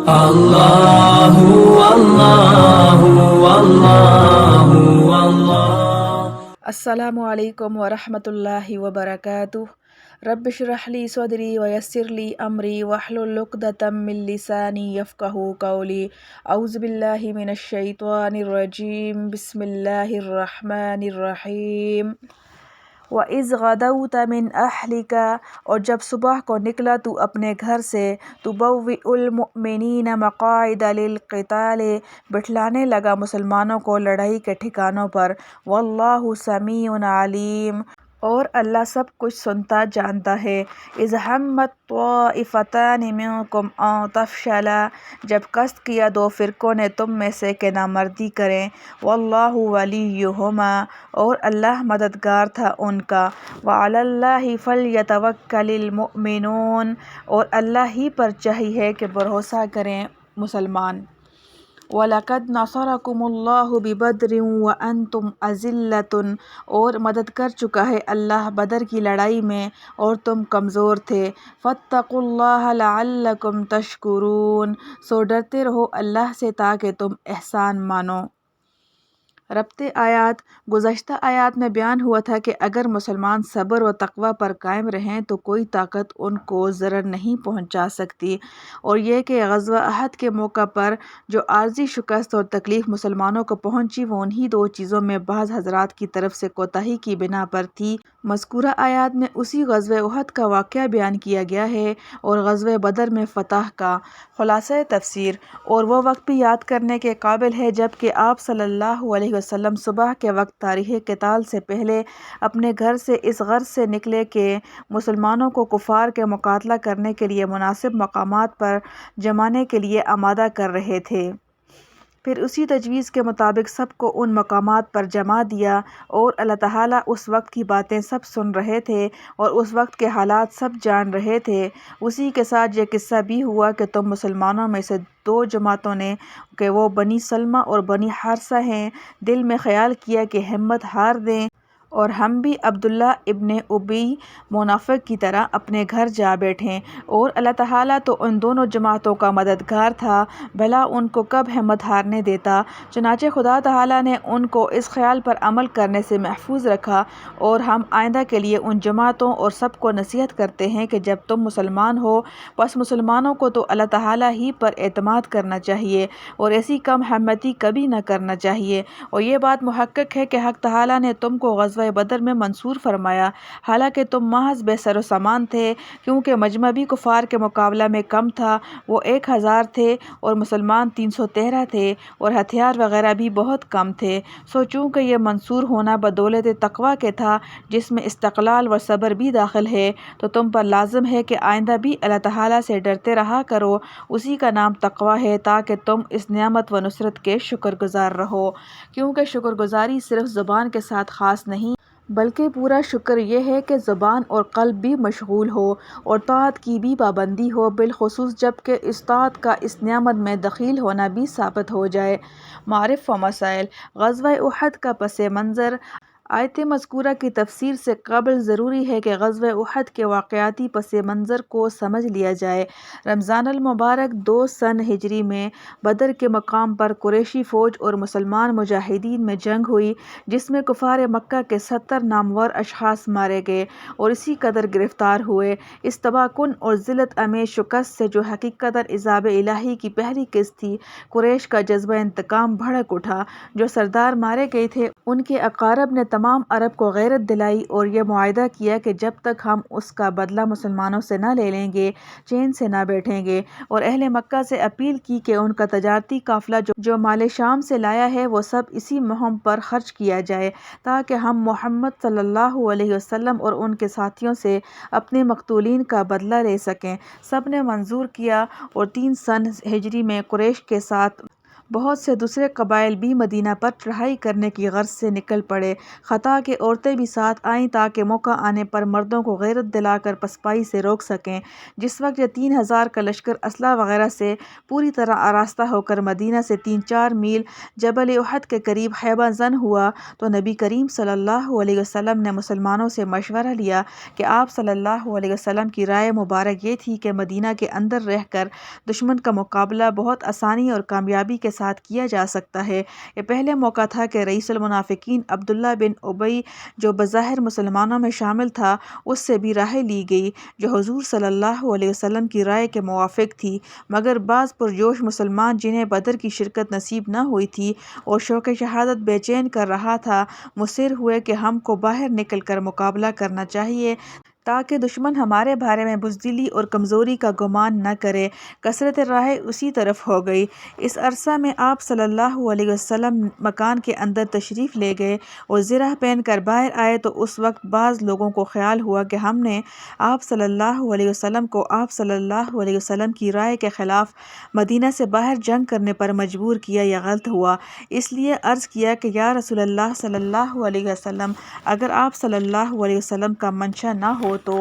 اللہ اللہ اللہ اللہ۔ السلام علیکم ورحمۃ اللہ وبرکاتہ۔ رب اشرح لی صدری ویسر لی امری واحلل عقدۃ من لسانی یفقہوا قولی۔ اعوذ باللہ من الشیطان الرجیم، بسم اللہ الرحمن الرحیم۔ وَإِذْ غَدَوْتَ مِنْ أَهْلِكَ، اور جب صبح کو نکلا تو اپنے گھر سے، تُبَوِّئُ الْمُؤْمِنِينَ مَقَاعِدَ لِلْقِتَالِ، بٹھلانے لگا مسلمانوں کو لڑائی کے ٹھکانوں پر، وَاللَّهُ سَمِيعٌ عَلِيمٌ، اور اللہ سب کچھ سنتا جانتا ہے۔ اِذْ هَمَّتْ طَائِفَتَانِ مِنْكُمْ أَنْ تَفْشَلَا، جب قصد کیا دو فرقوں نے تم میں سے کہ نامردی کریں، وَاللَّهُ وَلِيُّهُمَا، اور اللہ مددگار تھا ان کا، وَعَلَى اللَّهِ فَلْيَتَوَكَّلِ الْمُؤْمِنُونَ، اور اللہ ہی پر چاہیے کہ بھروسہ کریں مسلمان۔ وَلَقَدْ نَصَرَكُمُ اللَّهُ بِبَدْرٍ وَأَنْتُمْ أَذِلَّةٌ، اور مدد کر چکا ہے اللہ بدر کی لڑائی میں اور تم کمزور تھے، فَاتَّقُوا اللَّهَ لَعَلَّكُمْ تَشْكُرُونَ، سو ڈرتے رہو اللہ سے تاکہ تم احسان مانو۔ ربط آیات۔ گزشتہ آیات میں بیان ہوا تھا کہ اگر مسلمان صبر و تقوی پر قائم رہیں تو کوئی طاقت ان کو ضرر نہیں پہنچا سکتی، اور یہ کہ غزوہ احد کے موقع پر جو عارضی شکست اور تکلیف مسلمانوں کو پہنچی وہ انہی دو چیزوں میں بعض حضرات کی طرف سے کوتاہی کی بنا پر تھی۔ مذکورہ آیات میں اسی غزوہ احد کا واقعہ بیان کیا گیا ہے اور غزوہ بدر میں فتح کا۔ خلاصہ تفسیر۔ اور وہ وقت بھی یاد کرنے کے قابل ہے جب کہ آپ صلی اللہ علیہ وسلم صبح کے وقت تاریخ قتال سے پہلے اپنے گھر سے اس غرض سے نکلے کہ مسلمانوں کو کفار کے مقابلہ کرنے کے لیے مناسب مقامات پر جمانے کے لیے آمادہ کر رہے تھے۔ پھر اسی تجویز کے مطابق سب کو ان مقامات پر جما دیا، اور اللہ تعالیٰ اس وقت کی باتیں سب سن رہے تھے اور اس وقت کے حالات سب جان رہے تھے۔ اسی کے ساتھ یہ قصہ بھی ہوا کہ تم مسلمانوں میں سے دو جماعتوں نے کہ وہ بنی سلمہ اور بنی حارثہ ہیں، دل میں خیال کیا کہ ہمت ہار دیں اور ہم بھی عبداللہ ابن ابی منافق کی طرح اپنے گھر جا بیٹھیں، اور اللہ تعالیٰ تو ان دونوں جماعتوں کا مددگار تھا، بھلا ان کو کب ہمت ہارنے دیتا۔ چنانچہ خدا تعالیٰ نے ان کو اس خیال پر عمل کرنے سے محفوظ رکھا، اور ہم آئندہ کے لیے ان جماعتوں اور سب کو نصیحت کرتے ہیں کہ جب تم مسلمان ہو بس مسلمانوں کو تو اللہ تعالیٰ ہی پر اعتماد کرنا چاہیے اور ایسی کم ہمتی کبھی نہ کرنا چاہیے، اور یہ بات محقق ہے کہ حق تعالیٰ نے تم کو غزوہ بدر میں منصور فرمایا، حالانکہ تم محض بے سر و سامان تھے، کیونکہ مجمع بھی کفار کے مقابلہ میں کم تھا، وہ 1000 تھے اور مسلمان 313 تھے، اور ہتھیار وغیرہ بھی بہت کم تھے، سو چونکہ یہ منصور ہونا بدولت تقوی کے تھا جس میں استقلال و صبر بھی داخل ہے، تو تم پر لازم ہے کہ آئندہ بھی اللہ تعالیٰ سے ڈرتے رہا کرو، اسی کا نام تقوی ہے، تاکہ تم اس نعمت و نصرت کے شکر گزار رہو، کیونکہ شکر گزاری صرف زبان کے ساتھ خاص نہیں بلکہ پورا شکر یہ ہے کہ زبان اور قلب بھی مشغول ہو اور طاعت کی بھی پابندی ہو، بالخصوص جب کہ اس طاعت کا اس نعمت میں دخیل ہونا بھی ثابت ہو جائے۔ معارف و مسائل۔ غزوہ احد کا پس منظر۔ آیت مذکورہ کی تفسیر سے قبل ضروری ہے کہ غزوہ احد کے واقعاتی پس منظر کو سمجھ لیا جائے۔ رمضان المبارک 2 سن ہجری میں بدر کے مقام پر قریشی فوج اور مسلمان مجاہدین میں جنگ ہوئی، جس میں کفار مکہ کے 70 نامور اشخاص مارے گئے اور اسی قدر گرفتار ہوئے۔ اس تباہ کن اور ذلت امیز شکست سے جو حقیقتاً عذاب الہی کی پہلی قسط تھی، قریش کا جذبہ انتقام بھڑک اٹھا۔ جو سردار مارے گئے تھے ان کے اقارب نے تمام عرب کو غیرت دلائی اور یہ معاہدہ کیا کہ جب تک ہم اس کا بدلہ مسلمانوں سے نہ لے لیں گے چین سے نہ بیٹھیں گے، اور اہل مکہ سے اپیل کی کہ ان کا تجارتی قافلہ جو مال شام سے لایا ہے وہ سب اسی مہم پر خرچ کیا جائے تاکہ ہم محمد صلی اللہ علیہ وسلم اور ان کے ساتھیوں سے اپنے مقتولین کا بدلہ لے سکیں۔ سب نے منظور کیا اور 3 سن ہجری میں قریش کے ساتھ بہت سے دوسرے قبائل بھی مدینہ پر چڑھائی کرنے کی غرض سے نکل پڑے، حتیٰ کہ عورتیں بھی ساتھ آئیں تاکہ موقع آنے پر مردوں کو غیرت دلا کر پسپائی سے روک سکیں۔ جس وقت یہ 3,000 کا لشکر اسلحہ وغیرہ سے پوری طرح آراستہ ہو کر مدینہ سے 3-4 میل جبل احد کے قریب خیمہ زن ہوا تو نبی کریم صلی اللہ علیہ وسلم نے مسلمانوں سے مشورہ لیا کہ آپ صلی اللہ علیہ وسلم کی رائے مبارک یہ تھی کہ مدینہ کے اندر رہ کر دشمن کا مقابلہ بہت آسانی اور کامیابی کے ساتھ کیا جا سکتا ہے۔ یہ پہلے موقع تھا کہ رئیس المنافقین عبداللہ بن ابی جو بظاہر مسلمانوں میں شامل تھا، اس سے بھی رائے لی گئی جو حضور صلی اللہ علیہ وسلم کی رائے کے موافق تھی، مگر بعض پرجوش مسلمان جنہیں بدر کی شرکت نصیب نہ ہوئی تھی اور شوق شہادت بے چین کر رہا تھا، مصر ہوئے کہ ہم کو باہر نکل کر مقابلہ کرنا چاہیے تاکہ دشمن ہمارے بارے میں بزدلی اور کمزوری کا گمان نہ کرے۔ کثرت رائے اسی طرف ہو گئی۔ اس عرصہ میں آپ صلی اللہ علیہ وسلم مکان کے اندر تشریف لے گئے اور زرہ پہن کر باہر آئے تو اس وقت بعض لوگوں کو خیال ہوا کہ ہم نے آپ صلی اللہ علیہ وسلم کو آپ صلی اللہ علیہ وسلم کی رائے کے خلاف مدینہ سے باہر جنگ کرنے پر مجبور کیا یا غلط ہوا، اس لیے عرض کیا کہ یا رسول اللہ صلی اللہ علیہ وسلم، اگر آپ صلی اللہ علیہ وسلم کا منشا نہ ہو تو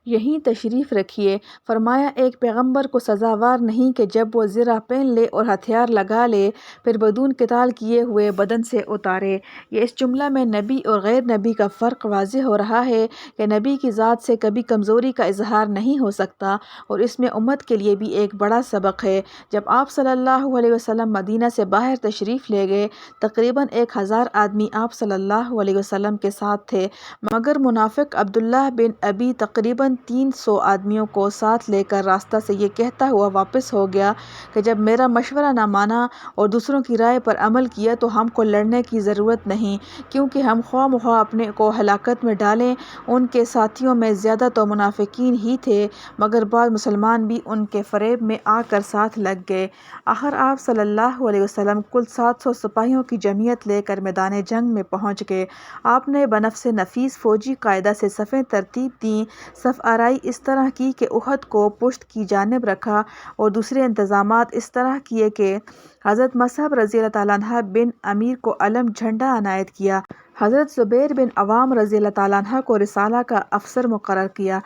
یہیں تشریف رکھیے۔ فرمایا ایک پیغمبر کو سزاوار نہیں کہ جب وہ زرہ پہن لے اور ہتھیار لگا لے پھر بدون قتال کیے ہوئے بدن سے اتارے۔ یہ اس جملہ میں نبی اور غیر نبی کا فرق واضح ہو رہا ہے کہ نبی کی ذات سے کبھی کمزوری کا اظہار نہیں ہو سکتا، اور اس میں امت کے لیے بھی ایک بڑا سبق ہے۔ جب آپ صلی اللہ علیہ وسلم مدینہ سے باہر تشریف لے گئے، تقریباً 1,000 آدمی آپ صلی اللہ علیہ وسلم کے ساتھ تھے، مگر منافق عبداللہ بن ابی تقریباً 300 آدمیوں کو ساتھ لے کر راستہ سے یہ کہتا ہوا واپس ہو گیا کہ جب میرا مشورہ نہ مانا اور دوسروں کی رائے پر عمل کیا تو ہم کو لڑنے کی ضرورت نہیں، کیونکہ ہم خواہ مخواہ اپنے کو ہلاکت میں ڈالیں۔ ان کے ساتھیوں میں زیادہ تو منافقین ہی تھے، مگر بعض مسلمان بھی ان کے فریب میں آ کر ساتھ لگ گئے۔ آخر آپ صلی اللہ علیہ وسلم کل 700 سپاہیوں کی جمعیت لے کر میدان جنگ میں پہنچ گئے۔ آپ نے بنفس نفیس فوجی قاعدہ سے صفیں ترتیب دیں، صف آرائی اس طرح کی کہ احد کو پشت کی جانب رکھا، اور دوسرے انتظامات اس طرح کیے کہ حضرت مصعب رضی اللہ تعالیٰ عنہ بن امیر کو علم جھنڈا عنایت کیا، حضرت زبیر بن عوام رضی اللہ تعالیٰ عنہ کو رسالہ کا افسر مقرر کیا،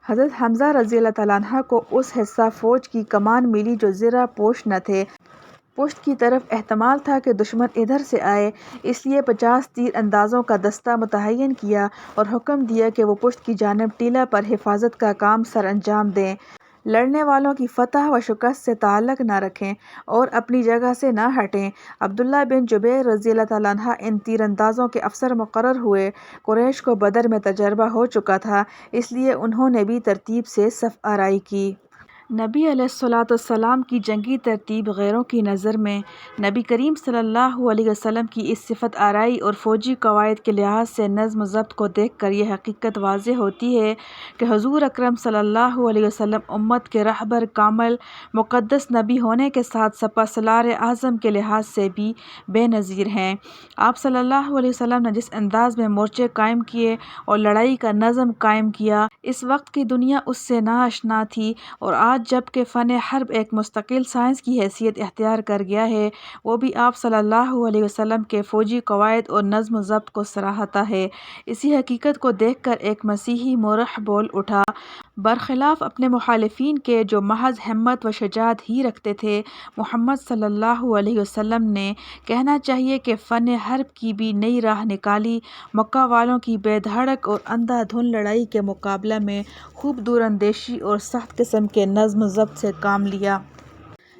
حضرت حمزہ رضی اللہ تعالیٰ عنہ کو اس حصہ فوج کی کمان ملی جو زرہ پوش نہ تھے۔ پشت کی طرف احتمال تھا کہ دشمن ادھر سے آئے، اس لیے 50 تیر اندازوں کا دستہ متعین کیا اور حکم دیا کہ وہ پشت کی جانب ٹیلہ پر حفاظت کا کام سر انجام دیں، لڑنے والوں کی فتح و شکست سے تعلق نہ رکھیں اور اپنی جگہ سے نہ ہٹیں۔ عبداللہ بن جبیر رضی اللہ تعالیٰ عنہ ان تیر اندازوں کے افسر مقرر ہوئے۔ قریش کو بدر میں تجربہ ہو چکا تھا، اس لیے انہوں نے بھی ترتیب سے صف آرائی کی۔ نبی علیہ الصلوۃ والسلام کی جنگی ترتیب غیروں کی نظر میں نبی کریم صلی اللہ علیہ وسلم کی اس صفت آرائی اور فوجی قواعد کے لحاظ سے نظم و ضبط کو دیکھ کر یہ حقیقت واضح ہوتی ہے کہ حضور اکرم صلی اللہ علیہ وسلم امت کے رہبر کامل مقدس نبی ہونے کے ساتھ سپہ سالار اعظم کے لحاظ سے بھی بے نظیر ہیں۔ آپ صلی اللہ علیہ وسلم نے جس انداز میں مورچے قائم کیے اور لڑائی کا نظم قائم کیا، اس وقت کی دنیا اس سے ناآشنا تھی، اور آج جب کہ فن حرب ایک مستقل سائنس کی حیثیت اختیار کر گیا ہے، وہ بھی آپ صلی اللہ علیہ وسلم کے فوجی قواعد اور نظم و ضبط کو سراہتا ہے۔ اسی حقیقت کو دیکھ کر ایک مسیحی مورخ بول اٹھا، برخلاف اپنے مخالفین کے جو محض ہمت و شجاعت ہی رکھتے تھے، محمد صلی اللہ علیہ وسلم نے کہنا چاہیے کہ فن حرب کی بھی نئی راہ نکالی، مکہ والوں کی بے دھڑک اور اندھا دھند لڑائی کے مقابلہ میں خوب دور اندیشی اور سخت قسم کے نظم و ضبط سے کام لیا۔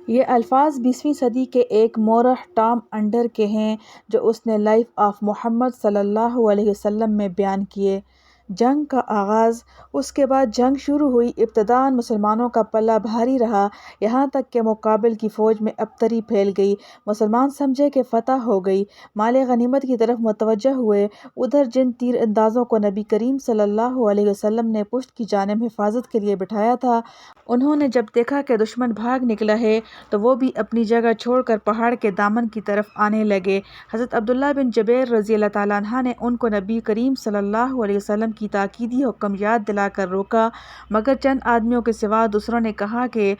یہ الفاظ 20ویں صدی کے ایک مورخ ٹام انڈر کے ہیں جو اس نے لائف آف محمد صلی اللہ علیہ وسلم میں بیان کیے۔ جنگ کا آغاز، اس کے بعد جنگ شروع ہوئی۔ ابتداءً مسلمانوں کا پلہ بھاری رہا، یہاں تک کہ مقابل کی فوج میں ابتری پھیل گئی۔ مسلمان سمجھے کہ فتح ہو گئی، مال غنیمت کی طرف متوجہ ہوئے۔ ادھر جن تیر اندازوں کو نبی کریم صلی اللہ علیہ وسلم نے پشت کی جانب حفاظت کے لیے بٹھایا تھا، انہوں نے جب دیکھا کہ دشمن بھاگ نکلا ہے تو وہ بھی اپنی جگہ چھوڑ کر پہاڑ کے دامن کی طرف آنے لگے۔ حضرت عبداللہ بن جبیر رضی اللہ تعالیٰ عنہ نے ان کو نبی کریم صلی اللہ علیہ وسلم کی تاکیدی حکم یاد دلا کر روکا، مگر چند آدمیوں کے سوا دوسروں نے کہا کہ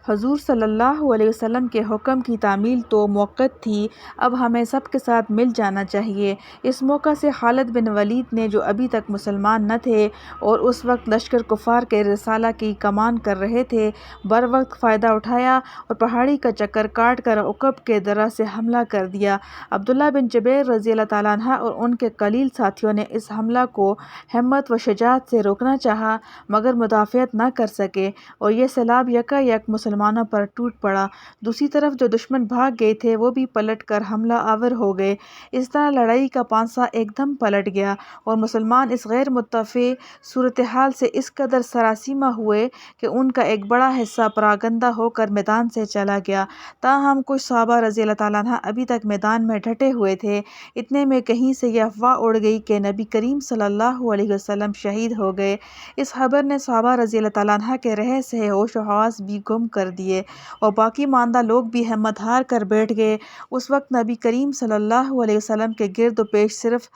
حضور صلی اللہ علیہ وسلم کے حکم کی تعمیل تو موقت تھی، اب ہمیں سب کے ساتھ مل جانا چاہیے۔ اس موقع سے خالد بن ولید نے، جو ابھی تک مسلمان نہ تھے اور اس وقت لشکر کفار کے رسالہ کی کمان کر رہے تھے، بروقت فائدہ اٹھایا اور پہاڑی کا چکر کاٹ کر عقب کے درہ سے حملہ کر دیا۔ عبداللہ بن جبیر رضی اللہ تعالیٰ عنہ اور ان کے قلیل ساتھیوں نے اس حملہ کو ہمت و شجاعت سے روکنا چاہا، مگر مدافعت نہ کر سکے اور یہ سیلاب یکا یک مسلمانوں پر ٹوٹ پڑا۔ دوسری طرف جو دشمن بھاگ گئے تھے وہ بھی پلٹ کر حملہ آور ہو گئے۔ اس طرح لڑائی کا پانسہ ایک دم پلٹ گیا اور مسلمان اس غیر متفق صورتحال سے اس قدر سراسیمہ ہوئے کہ ان کا ایک بڑا حصہ پراگندہ ہو کر میدان سے چلا گیا۔ تاہم کچھ صحابہ رضی اللہ تعالیٰ عنہ ابھی تک میدان میں ڈٹے ہوئے تھے۔ اتنے میں کہیں سے یہ افواہ اڑ گئی کہ نبی کریم صلی اللہ علیہ وسلم شہید ہو گئے۔ اس خبر نے صحابہ رضی اللہ تعالیٰ عنہ کے رہے سہے ہوش و حواس بھی گم کر دیے اور باقی ماندہ لوگ بھی ہمت ہار کر بیٹھ گئے۔ اس وقت نبی کریم صلی اللہ علیہ وسلم کے گرد و پیش صرف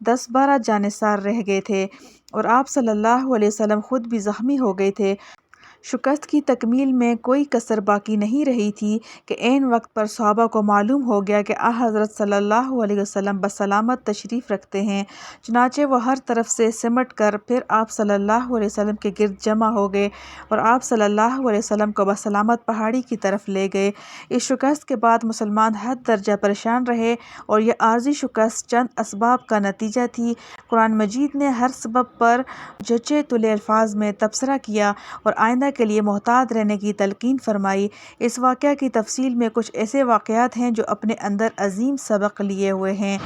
10-12 جانثار رہ گئے تھے اور آپ صلی اللہ علیہ وسلم خود بھی زخمی ہو گئے تھے۔ شکست کی تکمیل میں کوئی کسر باقی نہیں رہی تھی کہ عین وقت پر صحابہ کو معلوم ہو گیا کہ حضرت صلی اللہ علیہ وسلم بسلامت تشریف رکھتے ہیں۔ چنانچہ وہ ہر طرف سے سمٹ کر پھر آپ صلی اللہ علیہ وسلم کے گرد جمع ہو گئے اور آپ صلی اللہ علیہ وسلم کو بسلامت پہاڑی کی طرف لے گئے۔ اس شکست کے بعد مسلمان حد درجہ پریشان رہے اور یہ عارضی شکست چند اسباب کا نتیجہ تھی۔ قرآن مجید نے ہر سبب پر جچے تلے الفاظ میں تبصرہ کیا اور آئندہ کے لیے محتاط رہنے کی تلقین فرمائی۔ اس واقعہ کی تفصیل میں کچھ ایسے واقعات ہیں جو اپنے اندر عظیم سبق لیے ہوئے ہیں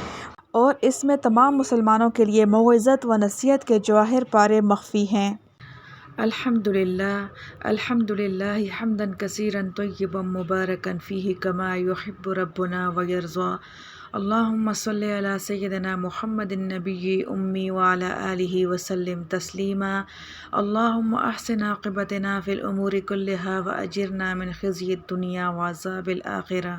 اور اس میں تمام مسلمانوں کے لیے موعظت و نصیحت کے جواہر پارے مخفی ہیں۔ الحمدللہ حمدا کثیرا طیبا مبارکا فیہ کما یحب ربنا ویرضی۔ اللہم صلی علی سیدنا محمد النبی امی وعلی آلہ وسلم تسلیما۔ اللہم احسن عاقبتنا فی الامور کلہا واجرنا من خزی الدنیا وعذاب الآخرہ۔